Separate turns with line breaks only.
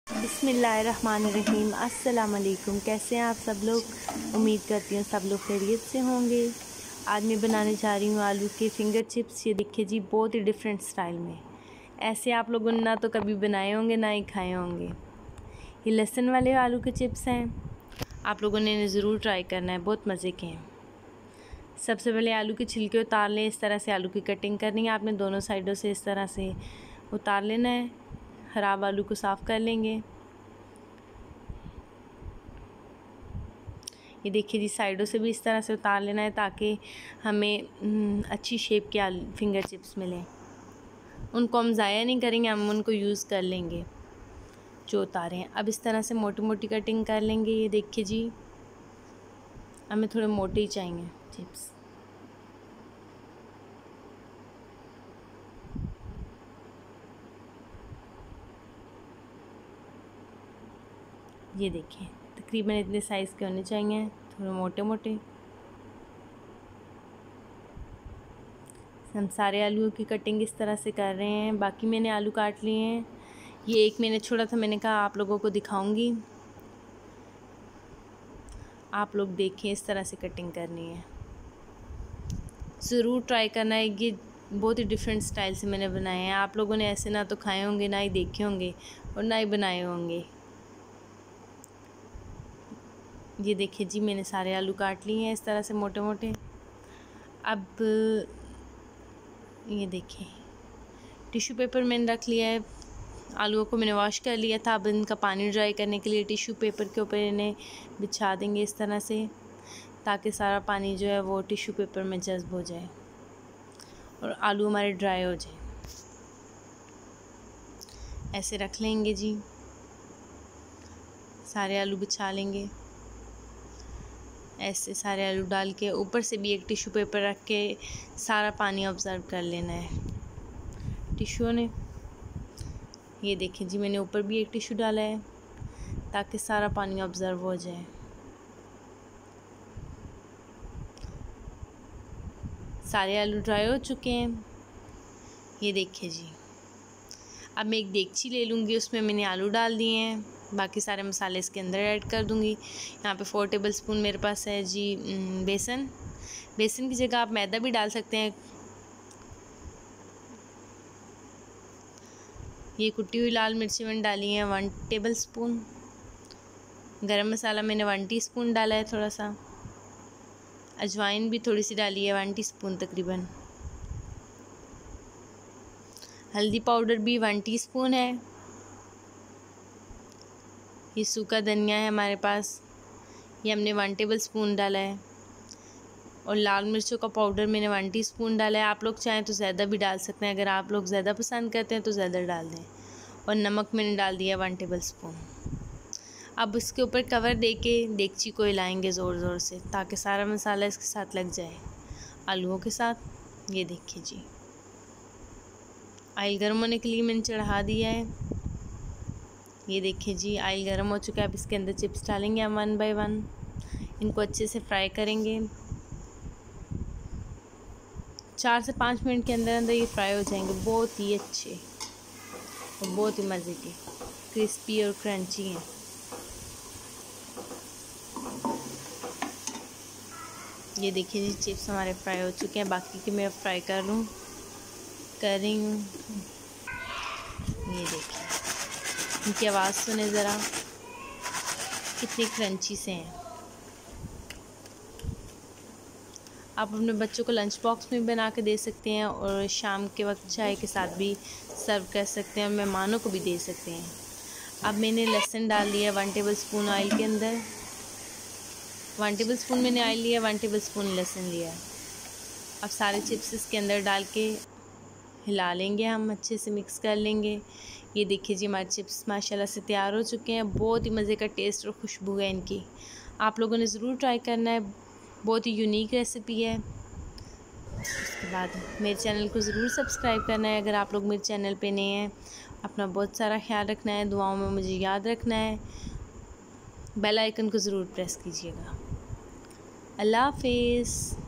बिस्मिल्लाहिर्रहमानिर्रहीम। अस्सलाम वालेकुम। कैसे हैं आप सब लोग? उम्मीद करती हूँ सब लोग खैरियत से होंगे। आज मैं बनाने जा रही हूँ आलू के फिंगर चिप्स। ये देखिए जी, बहुत ही डिफरेंट स्टाइल में। ऐसे आप लोगों ने ना तो कभी बनाए होंगे ना ही खाए होंगे। ये लहसुन वाले आलू के चिप्स हैं। आप लोगों ने इन्हें ज़रूर ट्राई करना है, बहुत मज़े के हैं। सबसे पहले आलू के छिलके उतार लें। इस तरह से आलू की कटिंग करनी है आपने, दोनों साइडों से इस तरह से उतार लेना है। ख़राब आलू को साफ़ कर लेंगे। ये देखिए जी, साइडों से भी इस तरह से उतार लेना है ताकि हमें अच्छी शेप के आलू फिंगर चिप्स मिलें। उनको हम ज़ाया नहीं करेंगे, हम उनको यूज़ कर लेंगे जो उतारे हैं। अब इस तरह से मोटी मोटी कटिंग कर लेंगे। ये देखिए जी, हमें थोड़े मोटे ही चाहिए चिप्स। ये देखिए, तकरीबन इतने साइज़ के होने चाहिए, थोड़े मोटे मोटे। हम सारे आलूओं की कटिंग इस तरह से कर रहे हैं। बाकी मैंने आलू काट लिए हैं। ये एक मैंने छोड़ा था, मैंने कहा आप लोगों को दिखाऊंगी, आप लोग देखें। इस तरह से कटिंग करनी है, ज़रूर ट्राई करना है। ये बहुत ही डिफरेंट स्टाइल से मैंने बनाए हैं। आप लोगों ने ऐसे ना तो खाए होंगे, ना ही देखे होंगे और ना ही बनाए होंगे। ये देखिए जी, मैंने सारे आलू काट लिए हैं इस तरह से मोटे मोटे। अब ये देखिए, टिश्यू पेपर मैंने रख लिया है। आलूओं को मैंने वॉश कर लिया था। अब इनका पानी ड्राई करने के लिए टिश्यू पेपर के ऊपर इन्हें बिछा देंगे इस तरह से, ताकि सारा पानी जो है वो टिश्यू पेपर में जज़्ब हो जाए और आलू हमारे ड्राई हो जाए। ऐसे रख लेंगे जी, सारे आलू बिछा लेंगे। ऐसे सारे आलू डाल के ऊपर से भी एक टिश्यू पेपर रख के सारा पानी ऑब्ज़र्व कर लेना है टिश्यू ने। ये देखिए जी, मैंने ऊपर भी एक टिश्यू डाला है ताकि सारा पानी ऑब्ज़र्व हो जाए। सारे आलू ड्राई हो चुके हैं। ये देखिए जी, अब मैं एक देगची ले लूँगी, उसमें मैंने आलू डाल दिए हैं। बाकी सारे मसाले इसके अंदर ऐड कर दूँगी। यहाँ पे 4 टेबलस्पून मेरे पास है जी बेसन। बेसन की जगह आप मैदा भी डाल सकते हैं। ये कुटी हुई लाल मिर्ची मैंने डाली है 1 टेबलस्पून। गरम मसाला मैंने 1 टीस्पून डाला है थोड़ा सा। अजवाइन भी थोड़ी सी डाली है 1 टीस्पून तकरीबन। हल्दी पाउडर भी 1 टीस्पून है। ये सूखा धनिया है हमारे पास, ये हमने 1 टेबलस्पून डाला है। और लाल मिर्चों का पाउडर मैंने 1 टीस्पून डाला है। आप लोग चाहें तो ज़्यादा भी डाल सकते हैं, अगर आप लोग ज़्यादा पसंद करते हैं तो ज़्यादा डाल दें। और नमक मैंने डाल दिया 1 टेबलस्पून। अब इसके ऊपर कवर दे के देगची को हिलाएंगे ज़ोर ज़ोर से, ताकि सारा मसाला इसके साथ लग जाए आलूओं के साथ। ये देखिए जी, ऑयल गर्म होने के लिए मैंने चढ़ा दिया है। ये देखिए जी, ऑयल गर्म हो चुका है। अब इसके अंदर चिप्स डालेंगे हम 1 बाय 1। इनको अच्छे से फ्राई करेंगे। 4 से 5 मिनट के अंदर अंदर ये फ्राई हो जाएंगे। बहुत ही अच्छे और बहुत ही मज़े के, क्रिस्पी और क्रंची हैं। ये देखिए जी, चिप्स हमारे फ्राई हो चुके हैं। बाकी के मैं अब फ्राई कर रही हूँ। ये देखिए, इनकी आवाज़ सुने ज़रा, कितने क्रंची से हैं। आप अपने बच्चों को लंच बॉक्स में बना के दे सकते हैं और शाम के वक्त चाय के साथ भी सर्व कर सकते हैं और मेहमानों को भी दे सकते हैं। अब मैंने लहसुन डाल दिया 1 टेबलस्पून ऑयल के अंदर। 1 टेबलस्पून मैंने ऑयल लिया, 1 टेबलस्पून लहसुन लिया। अब सारे चिप्स इसके अंदर डाल के हिला लेंगे, हम अच्छे से मिक्स कर लेंगे। ये देखिए जी, हमारे चिप्स माशाल्लाह से तैयार हो चुके हैं। बहुत ही मज़े का टेस्ट और खुशबू है इनकी। आप लोगों ने ज़रूर ट्राई करना है, बहुत ही यूनिक रेसिपी है। उसके बाद मेरे चैनल को ज़रूर सब्सक्राइब करना है अगर आप लोग मेरे चैनल पे नए हैं। अपना बहुत सारा ख्याल रखना है, दुआओं में मुझे याद रखना है। बेल आइकन को ज़रूर प्रेस कीजिएगा। अल्लाह हाफिज़।